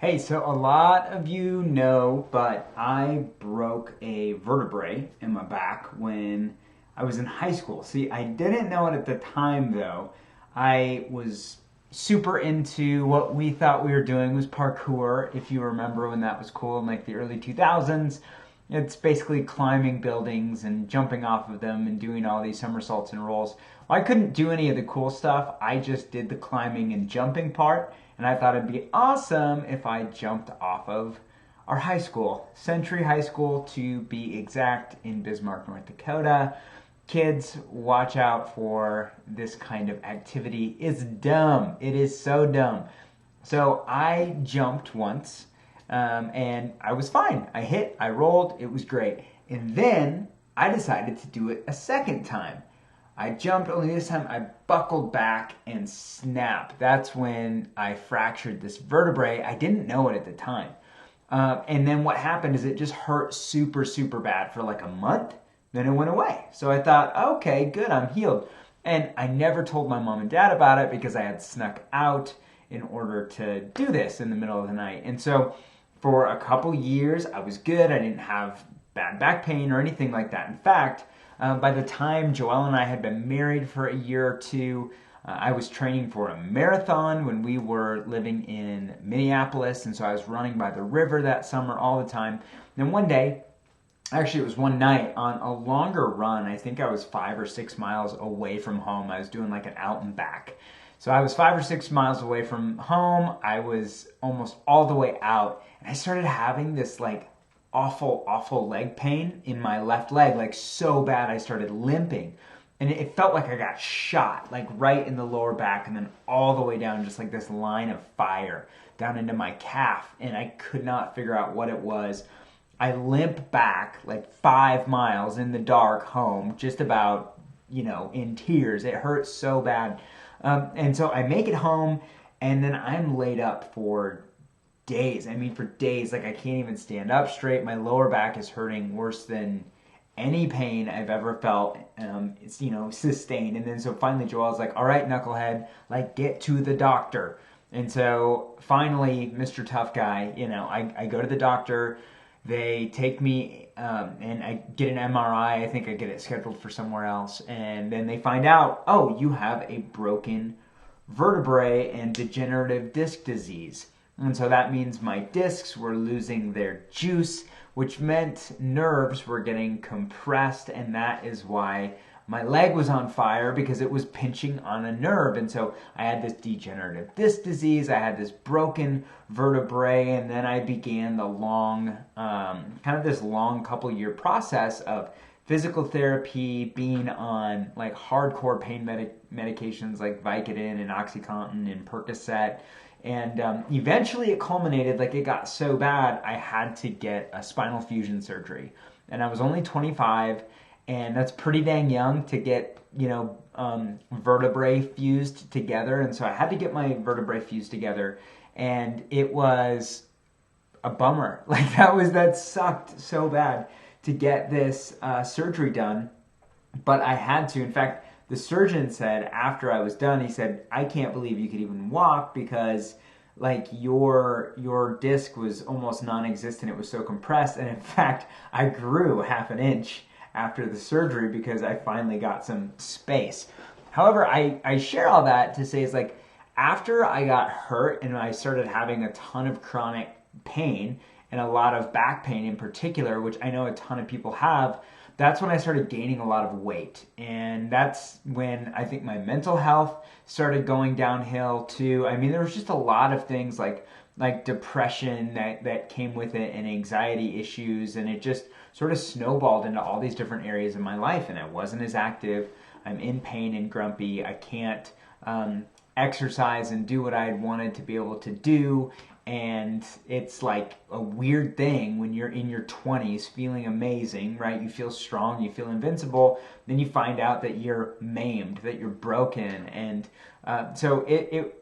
Hey, so a lot of you know, but I broke a vertebrae in my back when I was in high school. See, I didn't know it at the time though. I was super into what we thought we were doing was parkour, if you remember when that was cool in like the early 2000s. It's basically climbing buildings and jumping off of them and doing all these somersaults and rolls. Well, I couldn't do any of the cool stuff. I just did the climbing and jumping part, and I thought it'd be awesome if I jumped off of our high school, Century High School to be exact, in Bismarck, North Dakota. Kids, watch out for this kind of activity. It's dumb. It is so dumb. So I jumped once, and I was fine. I hit, I rolled, it was great. And then I decided to do it a second time. I jumped, only this time I buckled back and snapped. That's when I fractured this vertebrae. I didn't know it at the time. And then what happened is it just hurt super, super bad for like a month. Then it went away. So I thought, okay, good, I'm healed. And I never told my mom and dad about it because I had snuck out in order to do this in the middle of the night. And so for a couple years, I was good. I didn't have bad back pain or anything like that. In fact, by the time Joelle and I had been married for a year or two, I was training for a marathon when we were living in Minneapolis. And so I was running by the river that summer all the time. Then one day, actually, it was one night on a longer run. I think I was 5 or 6 miles away from home. I was doing like an out and back. So I was 5 or 6 miles away from home. I was almost all the way out. And I started having this like awful, awful leg pain in my left leg, like so bad I started limping. And it felt like I got shot, like right in the lower back and then all the way down, just like this line of fire down into my calf. And I could not figure out what it was. I limp back like 5 miles in the dark home, just about, in tears. It hurts so bad. And so I make it home, and then I'm laid up for days. I mean, for days, like I can't even stand up straight. My lower back is hurting worse than any pain I've ever felt. It's, sustained. And then so finally Joel's like, all right, knucklehead, like get to the doctor. And so finally, Mr. Tough Guy, I go to the doctor. They take me and I get an MRI. I think I get it scheduled for somewhere else. And then they find out, oh, you have a broken vertebrae and degenerative disc disease. And so that means my discs were losing their juice, which meant nerves were getting compressed. And that is why my leg was on fire, because it was pinching on a nerve. And so I had this degenerative disc disease, I had this broken vertebrae, and then I began the long, this long couple year process of physical therapy, being on like hardcore pain medications like Vicodin and OxyContin and Percocet. And eventually it culminated, like it got so bad, I had to get a spinal fusion surgery. And I was only 25. And that's pretty dang young to get, vertebrae fused together. And so I had to get my vertebrae fused together. And it was a bummer. Like that sucked so bad to get this surgery done. But I had to. In fact, the surgeon said after I was done, he said, I can't believe you could even walk because like your disc was almost non-existent. It was so compressed. And in fact, I grew half an inch after the surgery because I finally got some space. However, I share all that to say is like after I got hurt and I started having a ton of chronic pain and a lot of back pain in particular, which I know a ton of people have, that's when I started gaining a lot of weight. And that's when I think my mental health started going downhill too. I mean, there was just a lot of things like depression that came with it and anxiety issues, and it just sort of snowballed into all these different areas of my life. And I wasn't as active. I'm in pain and grumpy. I can't exercise and do what I wanted to be able to do. And it's like a weird thing when you're in your 20s feeling amazing, right? You feel strong, you feel invincible. Then you find out that you're maimed, that you're broken. And so it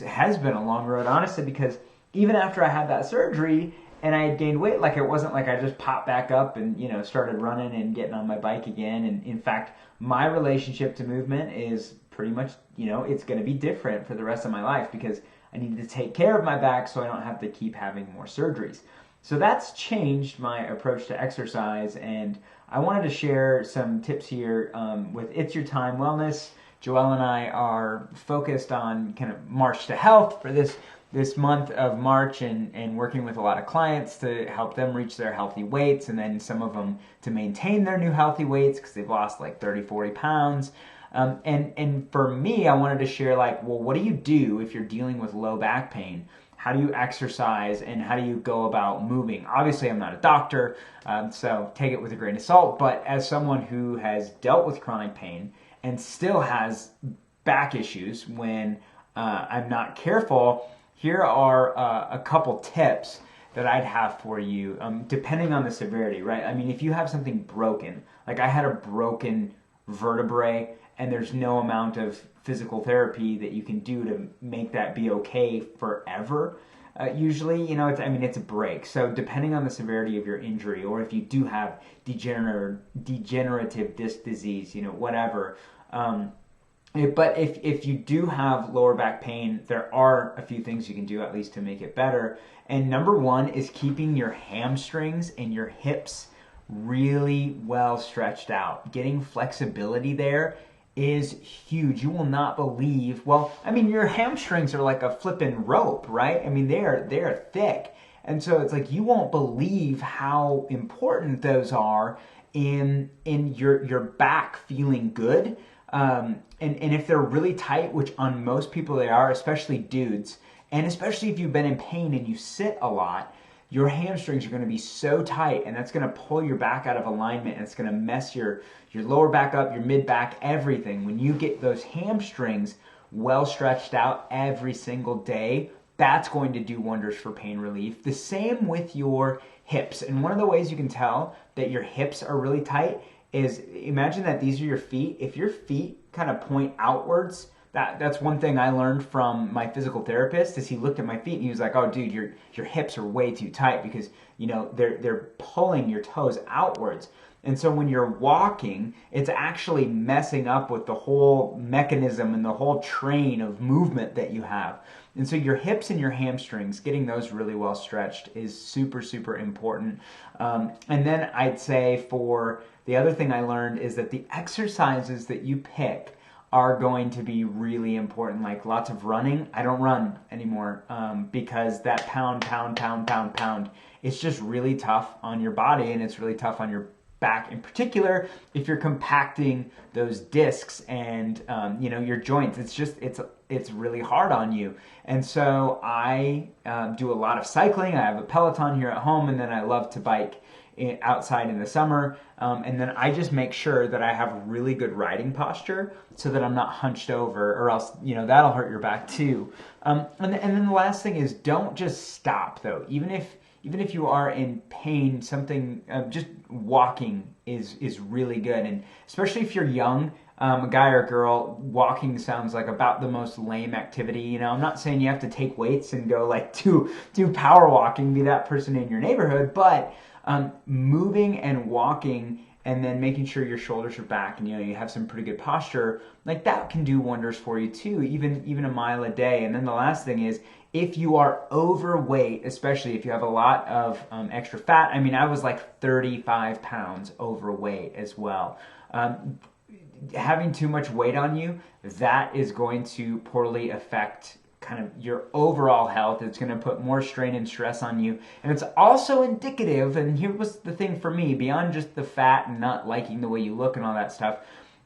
has been a long road, honestly, because even after I had that surgery and I had gained weight, like it wasn't like I just popped back up and, started running and getting on my bike again. And in fact, my relationship to movement is pretty much, it's going to be different for the rest of my life because I need to take care of my back so I don't have to keep having more surgeries. So that's changed my approach to exercise, and I wanted to share some tips here with It's Your Time Wellness. Joelle and I are focused on kind of March to Health for this month of March, and working with a lot of clients to help them reach their healthy weights, and then some of them to maintain their new healthy weights because they've lost like 30, 40 pounds. And for me, I wanted to share like, well, what do you do if you're dealing with low back pain? How do you exercise, and how do you go about moving? Obviously, I'm not a doctor, so take it with a grain of salt, but as someone who has dealt with chronic pain and still has back issues when I'm not careful, here are a couple tips that I'd have for you, depending on the severity, right? I mean, if you have something broken, like I had a broken vertebrae, and there's no amount of physical therapy that you can do to make that be okay forever. Usually, it's a break. So depending on the severity of your injury, or if you do have degenerative disc disease, whatever. But if you do have lower back pain, there are a few things you can do at least to make it better. And number one is keeping your hamstrings and your hips really well stretched out. Getting flexibility there is huge. You will not believe, your hamstrings are like a flippin' rope, right? I mean, they're thick. And so it's like, you won't believe how important those are in your back feeling good. And if they're really tight, which on most people they are, especially dudes, and especially if you've been in pain and you sit a lot, your hamstrings are going to be so tight, and that's going to pull your back out of alignment, and it's going to mess your lower back up, your mid back, everything. When you get those hamstrings well stretched out every single day, that's going to do wonders for pain relief. The same with your hips. And one of the ways you can tell that your hips are really tight is, imagine that these are your feet. If your feet kind of point outwards, that's one thing I learned from my physical therapist, is he looked at my feet and he was like, "Oh, dude, your hips are way too tight because they're pulling your toes outwards." And so when you're walking, it's actually messing up with the whole mechanism and the whole train of movement that you have. And so your hips and your hamstrings, getting those really well stretched is super, super important. And then I'd say for the other thing I learned is that the exercises that you pick are going to be really important, like lots of running. I don't run anymore because that pound, it's just really tough on your body, and it's really tough on your back in particular if you're compacting those discs and your joints. It's really hard on you. And so I do a lot of cycling. I have a Peloton here at home, and then I love to bike outside in the summer, and then I just make sure that I have really good riding posture so that I'm not hunched over, or else that'll hurt your back too. And then the last thing is, don't just stop though. Even if you are in pain, something just walking is really good, and especially if you're young. A guy or girl, walking sounds like about the most lame activity. I'm not saying you have to take weights and go like do power walking, be that person in your neighborhood, but moving and walking, and then making sure your shoulders are back and you have some pretty good posture, like that can do wonders for you too, even a mile a day. And then the last thing is, if you are overweight, especially if you have a lot of extra fat. I mean, I was like 35 pounds overweight as well. Having too much weight on you, that is going to poorly affect kind of your overall health. It's going to put more strain and stress on you. And it's also indicative, and here was the thing for me, beyond just the fat and not liking the way you look and all that stuff,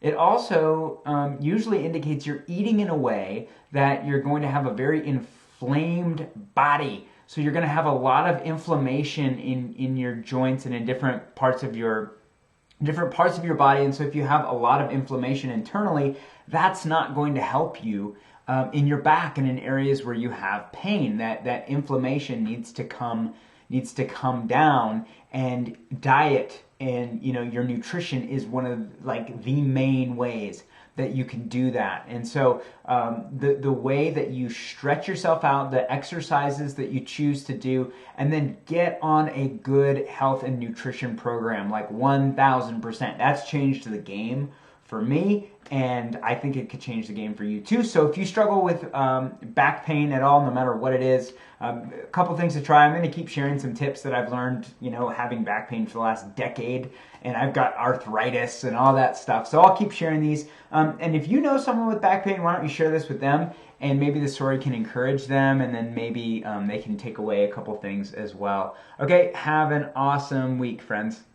it also usually indicates you're eating in a way that you're going to have a very inflamed body. So you're going to have a lot of inflammation in your joints and in different parts of your body. And so if you have a lot of inflammation internally, that's not going to help you in your back and in areas where you have pain. That inflammation needs to come come down, and diet and your nutrition is one of like the main ways that you can do that. And so the way that you stretch yourself out, the exercises that you choose to do, and then get on a good health and nutrition program, like 1000%. That's changed the game for me, and I think it could change the game for you too. So if you struggle with back pain at all, no matter what it is, a couple things to try. I'm going to keep sharing some tips that I've learned, having back pain for the last decade, and I've got arthritis and all that stuff. So I'll keep sharing these. And if you know someone with back pain, why don't you share this with them? And maybe the story can encourage them, and then maybe they can take away a couple things as well. Okay, have an awesome week, friends.